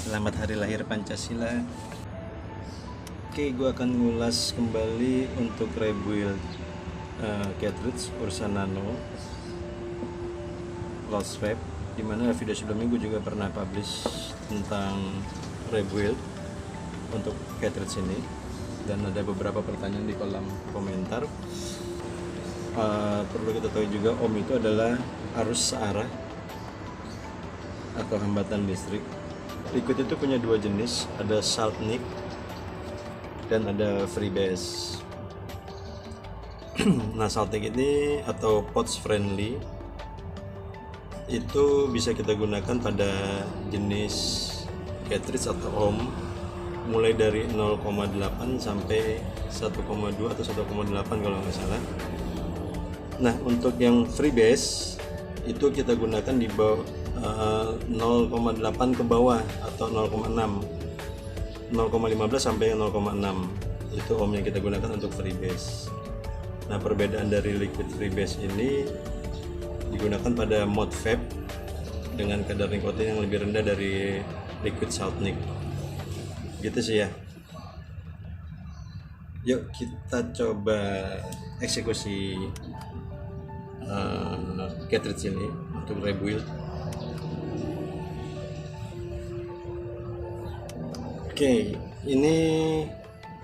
Selamat Hari Lahir Pancasila. Oke, gue akan ngulas kembali untuk rebuild cartridge Ursa Nano Lost Web, dimana video sebelumnya gue juga pernah publish tentang rebuild untuk cartridge ini, dan ada beberapa pertanyaan di kolom komentar. Perlu kita tahu juga ohm itu adalah arus searah atau hambatan listrik. Liquid itu punya dua jenis, ada Saltnik dan ada Freebase. Nah, Saltnik ini atau POTS friendly itu bisa kita gunakan pada jenis cartridge atau ohm mulai dari 0,8 sampai 1,2 atau 1,8 kalau nggak salah. Nah, untuk yang Freebase itu kita gunakan di bawah 0,8 ke bawah atau 0,6, 0,15 sampai 0,6 itu ohm yang kita gunakan untuk Freebase. Nah, perbedaan dari liquid Freebase ini digunakan pada mode vape dengan kadar nikotin yang lebih rendah dari liquid Saltnik, gitu sih ya. Yuk kita coba eksekusi cartridge ini untuk rebuild. Oke, ini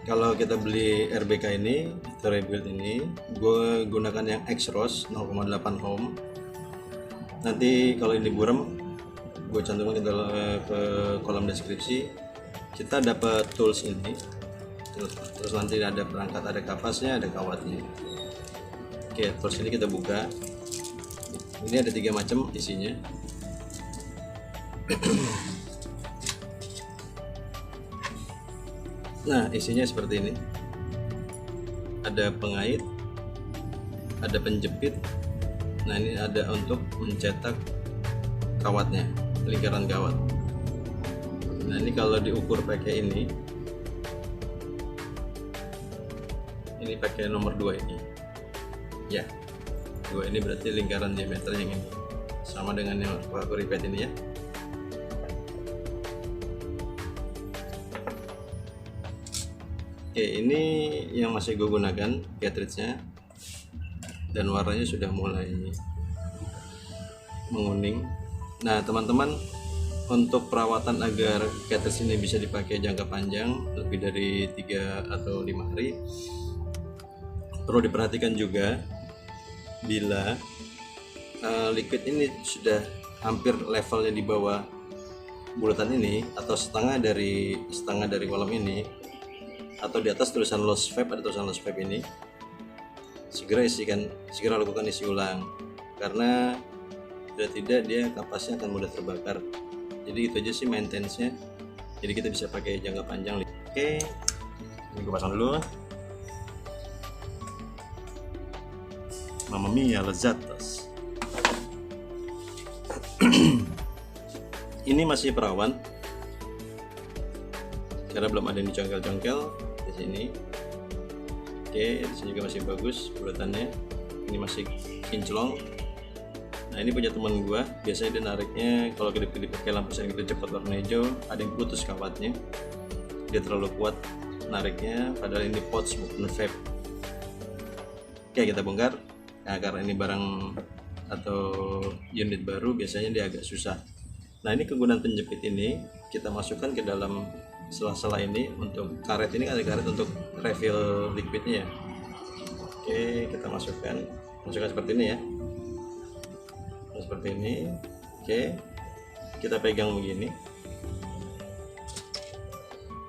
kalau kita beli RBK ini atau rebuild ini, gue gunakan yang X-Rose 0,8 ohm. Nanti kalau ini buram, gue cantumkan ke kolom deskripsi. Kita dapat tools ini, terus nanti ada perangkat, ada kapasnya, ada kawatnya. Oke, tools ini kita buka. Ini ada 3 macam isinya. Nah, isinya seperti ini. Ada pengait, ada penjepit. Nah, ini ada untuk mencetak kawatnya, lingkaran kawat. Nah, ini kalau diukur pakai ini pakai nomor 2 ini. Ya, 2 ini berarti lingkaran diameter yang ini. Sama dengan yang aku repeat ini ya. Oke, ini yang masih gue gunakan cartridge-nya, dan warnanya sudah mulai menguning. Nah, teman-teman, untuk perawatan agar cartridge ini bisa dipakai jangka panjang lebih dari 3 atau 5 hari, perlu diperhatikan juga bila liquid ini sudah hampir levelnya di bawah bulatan ini atau setengah dari kolom ini, atau di atas tulisan lost vape, ada tulisan lost vape ini, segera lakukan isi ulang, karena bila tidak dia kapasnya akan mudah terbakar. Jadi itu aja sih maintenance-nya, jadi kita bisa pakai jangka panjang. Oke, ini gue pasang dulu. Mamma mia, lezatas. Ini masih perawan karena belum ada yang dicongkel-congkel di sini. Oke, di sini juga masih bagus bulatannya. Ini masih kinclong. Nah, ini punya teman gua, biasanya dia nariknya kalau kedip-kedip pakai lampu sen gitu cepat warna hijau, ada yang putus kawatnya. Dia terlalu kuat nariknya, padahal ini POTS bukan vape. Oke, kita bongkar. Nah, karena ini barang atau unit baru, biasanya dia agak susah. Nah, ini kegunaan penjepit ini kita masukkan ke dalam sela-sela ini. Untuk karet ini ada karet untuk refill liquidnya ya. Oke, kita masukkan seperti ini ya, seperti ini. Oke, kita pegang begini.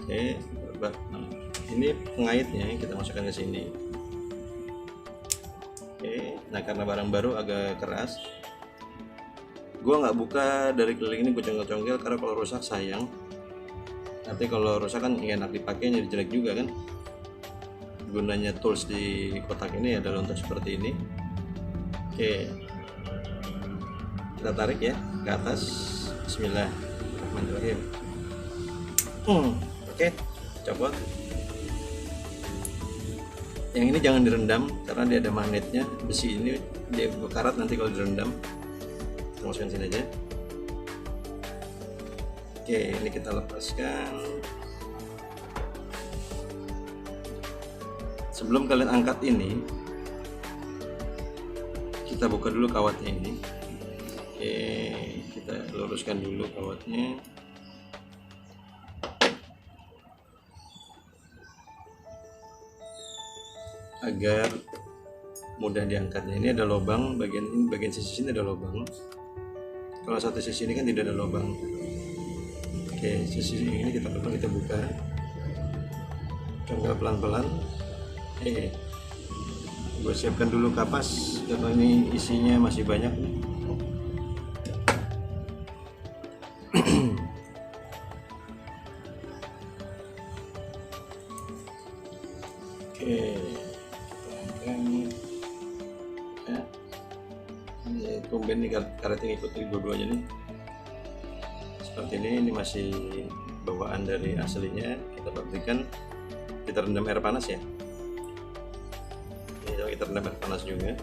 Oke, ini pengaitnya kita masukkan ke sini. Oke, nah karena barang baru agak keras, gua nggak buka dari keliling ini, gue congkel-congkel karena kalau rusak sayang. Nanti kalau rusak kan nggak enak dipakai, jadi jelek juga kan. Gunanya tools di kotak ini adalah untuk seperti ini. Oke, kita tarik ya ke atas. Bismillahirrahmanirrahim. Oke, copot. Yang ini jangan direndam karena dia ada magnetnya. Besi ini dia berkarat nanti kalau direndam. Kita masukkan sini aja. Oke, ini kita lepaskan. Sebelum kalian angkat ini, kita buka dulu kawatnya ini. Oke, kita luruskan dulu kawatnya. Agar mudah diangkatnya. Ini ada lubang, bagian sisi sini ada lubang. Kalau satu sisi ini kan tidak ada lubang. Oke, sisi ini kita buka. Congkel pelan-pelan. Gue siapkan dulu kapas karena ini isinya masih banyak. Oke, ini tumben nih karetnya ngikutin dua-duanya nih. Seperti ini masih bawaan dari aslinya. Kita pastikan kita rendam air panas ya. Ini kita rendam air panas juga.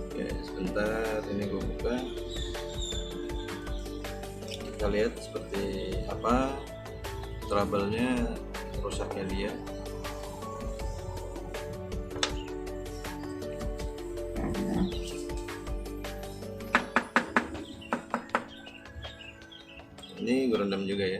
Oke, sebentar ini gue buka. Kita lihat seperti apa trouble-nya, rusaknya dia. Ini gue rendam juga ya.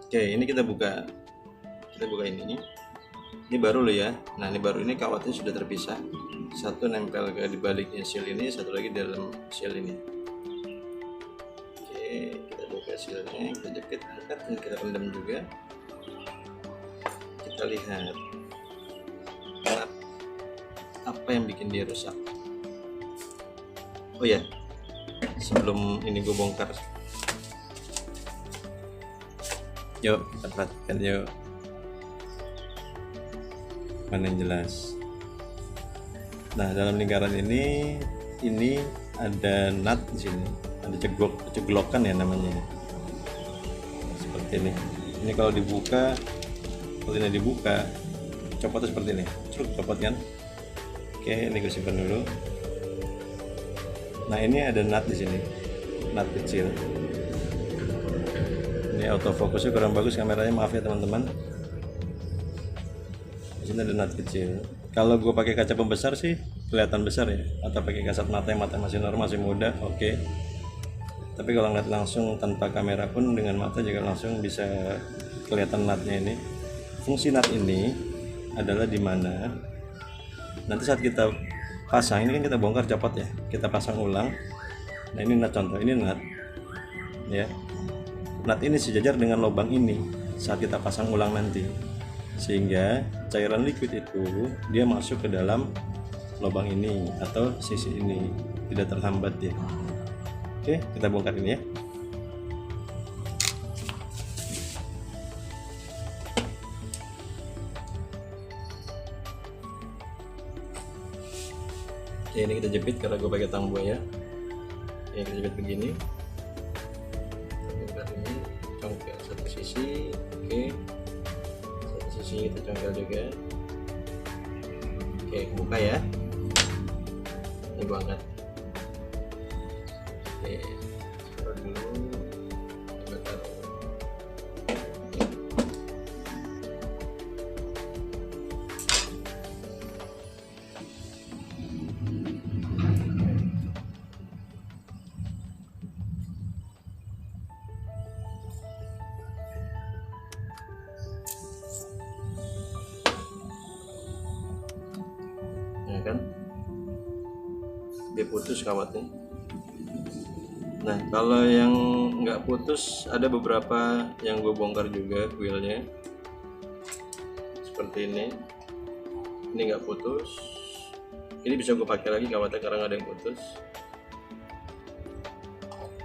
Oke, ini kita buka ini baru loh ya. Nah, ini baru, ini kawatnya sudah terpisah. Satu nempel ke di baliknya seal ini, satu lagi dalam seal ini. Oke, kita buka sealnya, kita jepit, angkat, dan kita rendam juga. Kita lihat apa yang bikin dia rusak. Oh ya, sebelum ini gue bongkar, yuk kita perhatikan yuk mana yang jelas. Nah, dalam lingkaran ini ada nut di sini, ada ceglokan ya namanya. Seperti ini. Ini kalau dibuka, copotnya seperti ini. Copot kan? Oke, ini gue simpan dulu. Nah, ini ada nut di sini, nut kecil. Ini autofokusnya kurang bagus kameranya, maaf ya teman-teman. Di sini ada nut kecil. Kalau gue pakai kaca pembesar sih kelihatan besar ya, atau pakai kasat mata yang mata masih normal, masih muda, oke. Tapi kalau ngeliat langsung tanpa kamera pun dengan mata juga langsung bisa kelihatan nutnya ini. Fungsi nut ini adalah di mana nanti saat kita pasang, ini kan kita bongkar copot ya, kita pasang ulang. Nah, ini nut contoh, ini nut ya. Nut ini sejajar dengan lubang ini saat kita pasang ulang nanti, sehingga cairan liquid itu dia masuk ke dalam lubang ini atau sisi ini, tidak terhambat ya. Oke, kita bongkar ini ya. Oke, ini kita jepit karena gue pakai tang buaya. Oke, kita jepit begini. Ini congkel satu sisi, oke. Satu sisi kita congkel juga. Oke, buka ya. Ini gue angkat. Oke, taruh dulu. Coba taruh. Ya kan, dia putus kawatnya. Nah, kalau yang nggak putus, ada beberapa yang gue bongkar juga wheelnya seperti ini nggak putus. Ini bisa gue pakai lagi kawatnya karena nggak ada yang putus.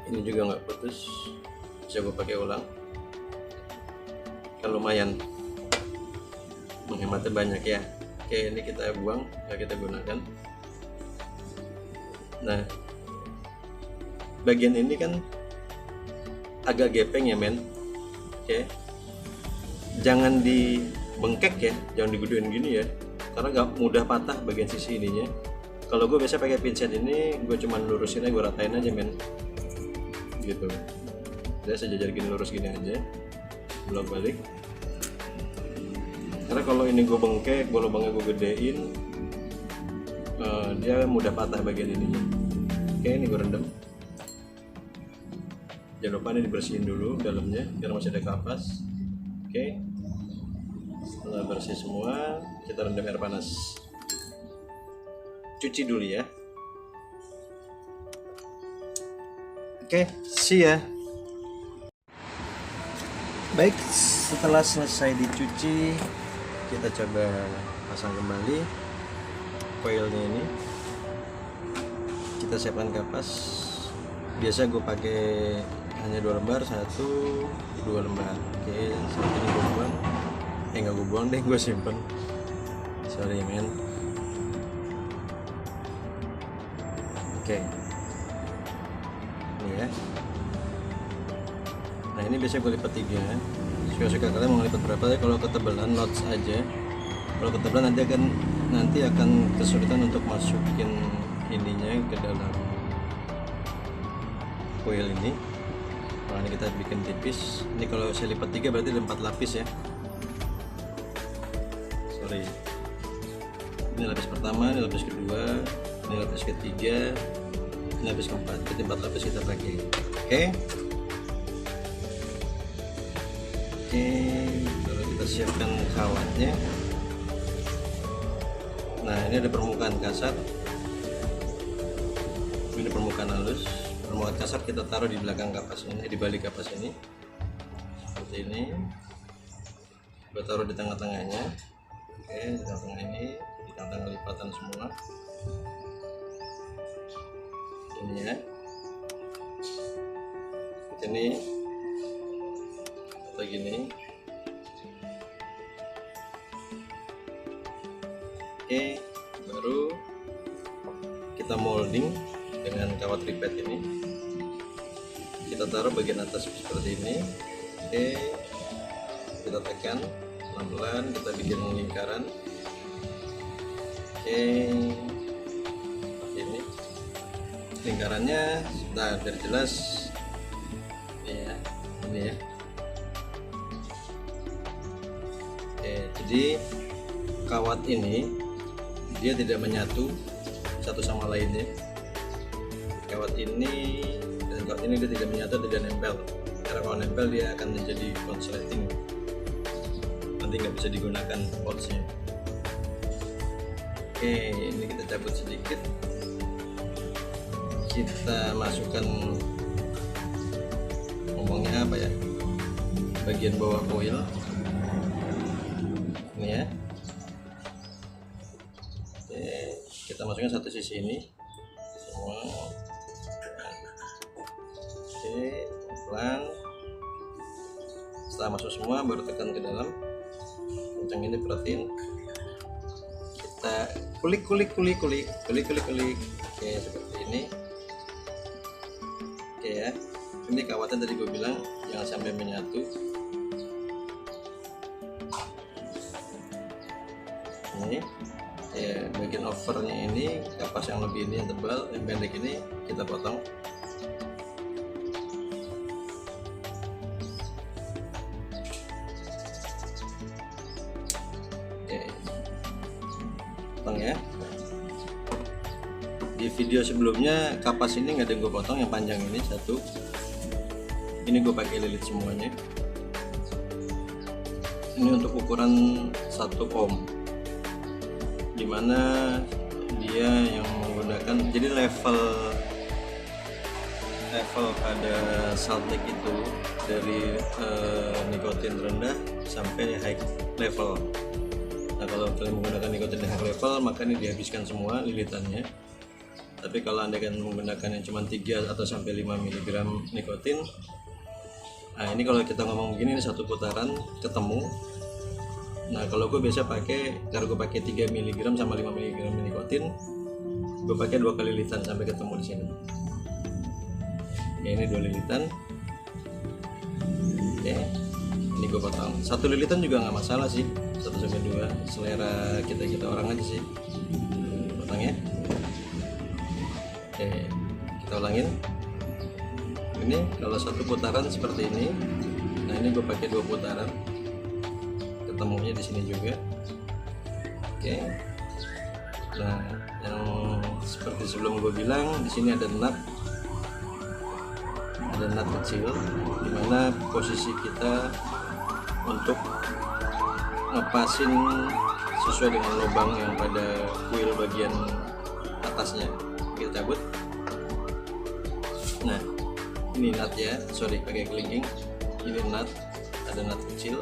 Ini juga nggak putus, bisa gue pakai ulang, kan lumayan menghematnya banyak ya. Oke, ini kita buang, nggak kita gunakan. Nah, bagian ini kan agak gepeng ya men. Oke, jangan dibengkek ya, jangan digedein gini ya, karena gak mudah patah bagian sisi ininya. Kalau gue biasa pakai pinset ini, gue cuman lurusin aja, gue ratain aja men, gitu. Saya sejajar gini, lurus gini aja, bolak balik. Karena kalau ini gue bengkek, gue lubangnya gue gedein, dia mudah patah bagian ininya. Oke, ini gue rendam. Jangan lupa ini dibersihin dulu dalamnya biar masih ada kapas. Oke, setelah bersih semua, kita rendam air panas. Cuci dulu ya. Oke, see ya. Baik, setelah selesai dicuci, kita coba pasang kembali coilnya ini. Kita siapkan kapas. Biasa gue pakai hanya 2 lembar, 1, 2 lembar. Oke, saat ini gue buang. Nggak gue buang deh, gue simpen. Sorry men. Oke, ini ya. Nah ini biasanya gue lipat 3. Suka-suka kalian mau lipat berapa ya. Kalau ketebalan notch aja. Kalau ketebalan nanti akan kesulitan untuk masukin ininya ke dalam coil ini. Makanya kita bikin tipis. Ini kalau saya lipat 3 berarti ada 4 lapis ya. Sorry. Ini lapis pertama, ini lapis kedua, ini lapis ketiga, ini lapis keempat. Jadi 4 lapis kita pakai. Oke. Oke, kalau kita siapkan kawatnya. Nah, ini ada permukaan kasar. Ini permukaan halus. Permukaan kasar kita taruh di belakang kapas ini, di balik kapas ini. Seperti ini. Kita taruh di tengah-tengahnya. Oke, di tengah-tengah ini, di tengah-tengah lipatan semua. Ini ya. Ini gini. Oke, baru kita molding dengan kawat ripet ini. Kita taruh bagian atas seperti ini. Oke, kita tekan pelan-pelan, kita bikin lingkaran. Oke, ini lingkarannya sudah biar jelas ya, ini ya. Jadi kawat ini dia tidak menyatu satu sama lainnya. Kawat ini dan kawat ini dia tidak menyatu, tidak nempel. Karena kalau nempel dia akan menjadi konsleting. Nanti nggak bisa digunakan pouchnya. Oke, ini kita cabut sedikit. Kita masukkan, ngomongnya apa ya, bagian bawah coil. Ini ya. Oke, kita masukkan satu sisi ini semua. Oke, pelan. Setelah masuk semua baru tekan ke dalam. Kencang ini perhatiin. Kita kulik. Oke, seperti ini. Oke ya. Ini kawatnya tadi gue bilang jangan sampai menyatu. Ini ya, bagian overnya ini, kapas yang lebih ini, yang tebal, yang pendek ini kita potong. Oke, potong ya. Di video sebelumnya kapas ini nggak ada yang gue potong, yang panjang ini satu. Ini gue pakai lilit semuanya. Ini untuk ukuran 1 ohm. Dimana dia yang menggunakan, jadi level pada saltek itu dari nikotin rendah sampai high level. Nah kalau kalian menggunakan nikotin high level maka ini dihabiskan semua lilitannya. Tapi kalau anda kan menggunakan yang cuma 3 atau sampai 5 mg nikotin, nah ini kalau kita ngomong begini, ini satu putaran ketemu. Nah kalau gue biasa pakai, karena gue pakai 3 mg sama 5 mg nikotin, gue pakai 2 kali lilitan sampai ketemu di sini. Oke, ini 2 lilitan. Oke, ini gue potong. 1 lilitan juga nggak masalah sih, 1-2, selera kita orang aja sih. Potong ya. Oke, kita ulangin. Ini kalau 1 putaran seperti ini. Nah, ini gue pakai 2 putaran. Ketemunya di sini juga. Oke. Nah, yang seperti sebelum gue bilang, di sini ada nut kecil, dimana posisi kita untuk ngepasin sesuai dengan lubang yang pada kuil bagian atasnya. Kita cabut. Nah, ini nut ya, sorry pakai kelingking. Ini nut, ada nut kecil.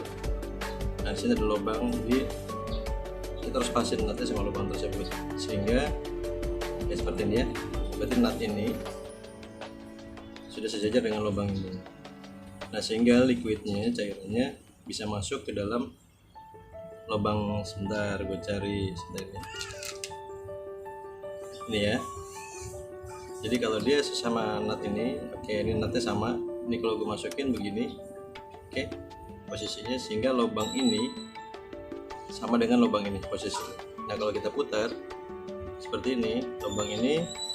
Nah, di sini ada lubang, jadi kita harus pasin nutnya sama lubang tersebut, sehingga ya seperti ini ya. Berarti nut ini sudah sejajar dengan lubang ini. Nah, sehingga liquidnya, cairannya bisa masuk ke dalam lubang. Sebentar, gue cari sebentar ini ya. Jadi kalau dia sesama nut ini, oke, ini nutnya sama. Ini kalau gue masukin begini, oke, posisinya, sehingga lubang ini sama dengan lubang ini posisi. Nah, kalau kita putar seperti ini, lubang ini.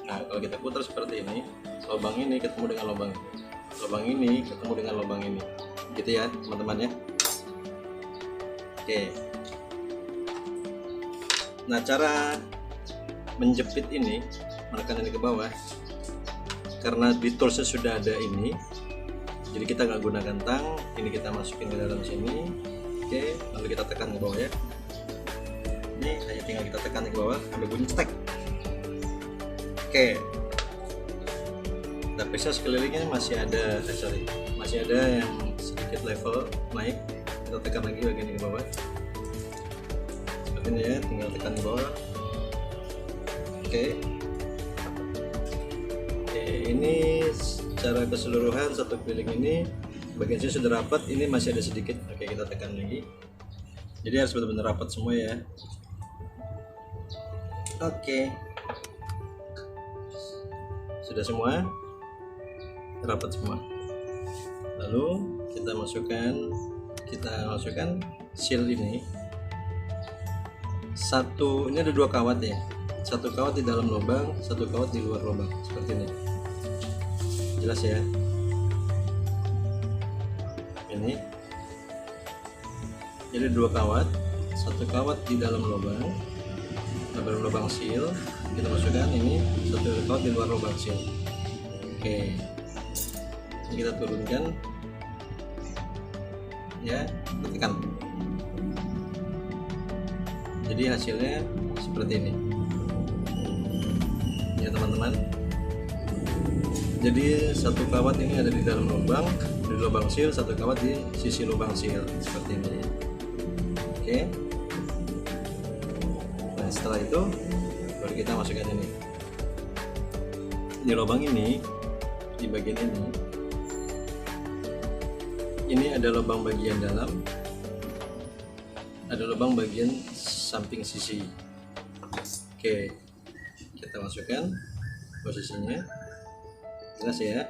Nah, kalau kita putar seperti ini, lubang ini ketemu dengan lubang ini, lubang ini ketemu dengan lubang ini, gitu ya teman-teman ya. Oke. Nah, cara menjepit ini, menekan ini ke bawah, karena di toolsnya sudah ada ini, jadi kita nggak gunakan tang. Ini kita masukin ke dalam sini. Oke, lalu kita tekan ke bawah ya. Ini hanya tinggal kita tekan ke bawah sampai bunyi cetek. Oke, nah, periksa sekelilingnya masih ada, masih ada yang sedikit level naik. Kita tekan lagi bagian ini ke bawah seperti ini ya, tinggal tekan ke bawah. Oke, ini secara keseluruhan satu keliling ini bagian sini sudah rapat. Ini masih ada sedikit. Oke, kita tekan lagi, jadi harus benar-benar rapat semua ya. Oke, sudah semua rapat semua. Lalu kita masukkan seal ini. Ini ada 2 kawat ya, 1 kawat di dalam lubang, 1 kawat di luar lubang, seperti ini. Jelas ya. Ini jadi 2 kawat, 1 kawat di dalam lubang, seal. Kita masukkan ini, 1 kawat di luar lubang seal. Oke, ini kita turunkan ya, tekan. Jadi hasilnya seperti ini ya teman-teman. Jadi 1 kawat ini ada di dalam lubang, di lubang seal, 1 kawat di sisi lubang seal, seperti ini. Oke. Nah, setelah itu baru kita masukkan ini di lubang ini, di bagian ini ada lubang bagian dalam, ada lubang bagian samping sisi. Oke, kita masukkan posisinya, jelas ya.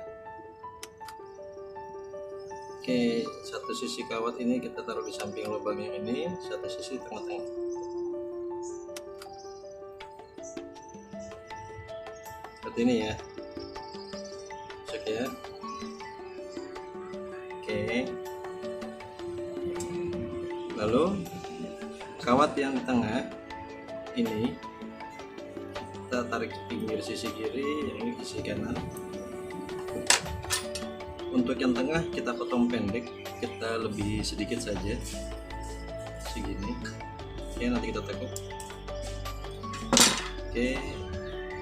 Oke, 1 sisi kawat ini kita taruh di samping lubang yang ini, 1 sisi tengah-tengah. Seperti ini ya. Masuk ya. Oke. Lalu kawat yang di tengah ini kita tarik ke pinggir sisi kiri, yang ini sisi kanan. Untuk yang tengah kita potong pendek, kita lebih sedikit saja, segini. Oke, nanti kita tekuk. Oke,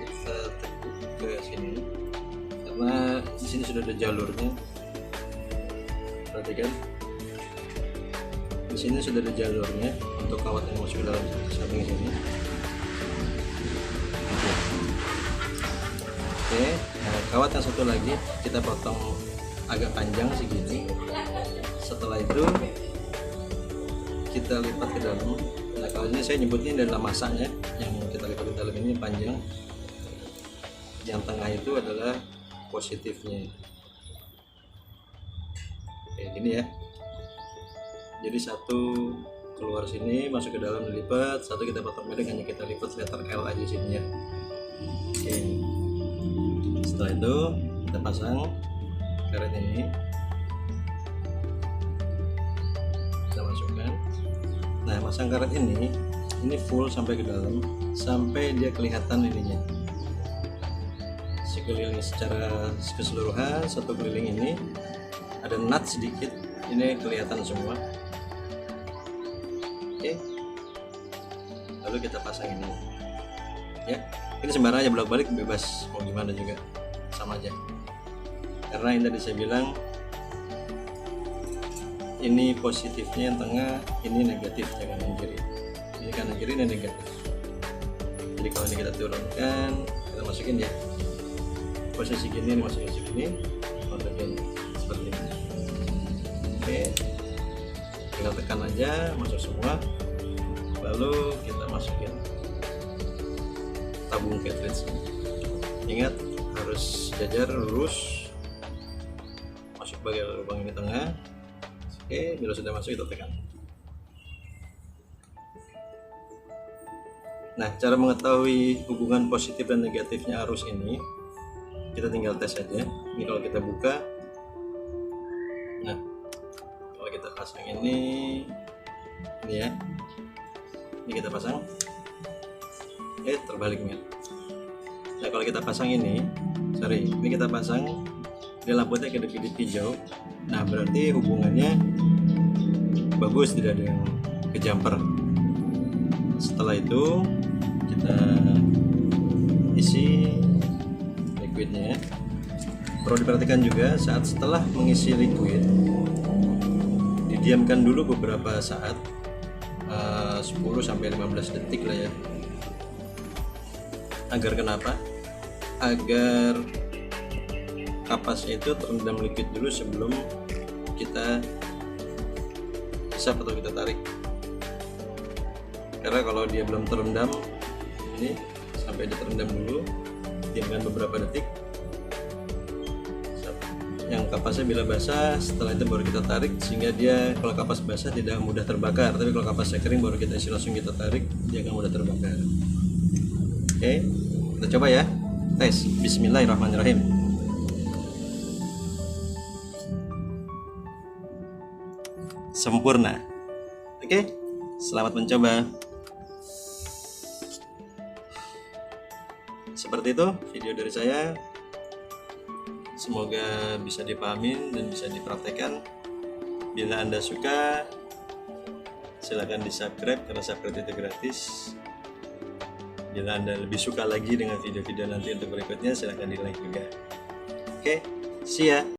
kita tekuk ke sini, karena di sini sudah ada jalurnya. Perhatikan, di sini sudah ada jalurnya untuk kawat yang masuk ke dalam samping sini. Oke, nah, kawat yang satu lagi kita potong agak panjang segini. Setelah itu kita lipat ke dalam. Nah, kalau ini saya nyebutnya adalah masanya, yang kita lipat ke dalam ini panjang. yang tengah itu adalah positifnya. Kayak gini ya. Jadi satu keluar sini, masuk ke dalam dilipat, satu kita potong pendek, hanya kita lipat letter L aja sini ya. Oke. Setelah itu kita pasang karet ini, kita masukkan. Nah, pasang karet ini full sampai ke dalam, sampai dia kelihatan ininya. Sekeliling secara keseluruhan, satu keliling ini ada nut sedikit, ini kelihatan semua. Oke, lalu kita pasang ini ya. Ini sembarang aja, bolak-balik bebas, mau gimana juga sama aja, karena ini tadi saya bilang ini positifnya yang tengah, ini negatif, jangan yang kiri. Ini kanan kiri, ini negatif. Jadi kalau ini kita turunkan, kita masukin ya, posisi gini, ini masukin segini, masukin seperti ini. Oke, tinggal tekan aja, masuk semua. Lalu kita masukin tabung cartridge. Ingat, harus jajar lurus, masuk bagian lubang ini tengah. Oke, bila sudah masuk kita tekan. Nah, cara mengetahui hubungan positif dan negatifnya arus ini, kita tinggal tes aja. Ini kalau kita buka, nah kalau kita pasang ini ya, ini kita pasang, terbaliknya. Nah, kalau kita pasang ini kita pasang, dia lampunya kedip-kedip hijau. Nah, berarti hubungannya bagus, tidak ada yang kejamper. Setelah itu kita isi liquidnya. Perlu diperhatikan juga, saat setelah mengisi liquid, didiamkan dulu beberapa saat, 10-15 detik lah ya. Agar kenapa? Agar kapasnya itu terendam liquid dulu sebelum kita isap atau kita tarik. Karena kalau dia belum terendam, ini sampai dia terendam dulu, diamkan beberapa detik. Yang kapasnya bila basah, setelah itu baru kita tarik, sehingga dia kalau kapas basah tidak mudah terbakar. Tapi kalau kapasnya kering baru kita isi, langsung kita tarik, dia akan mudah terbakar. Oke, kita coba ya, tes. Bismillahirrahmanirrahim. Sempurna. Oke, selamat mencoba. Seperti itu video dari saya. Semoga bisa dipahami dan bisa dipraktekkan. Bila Anda suka, silahkan di subscribe, karena subscribe itu gratis. Bila Anda lebih suka lagi dengan video-video nanti untuk berikutnya, silahkan di like juga. Oke, see ya.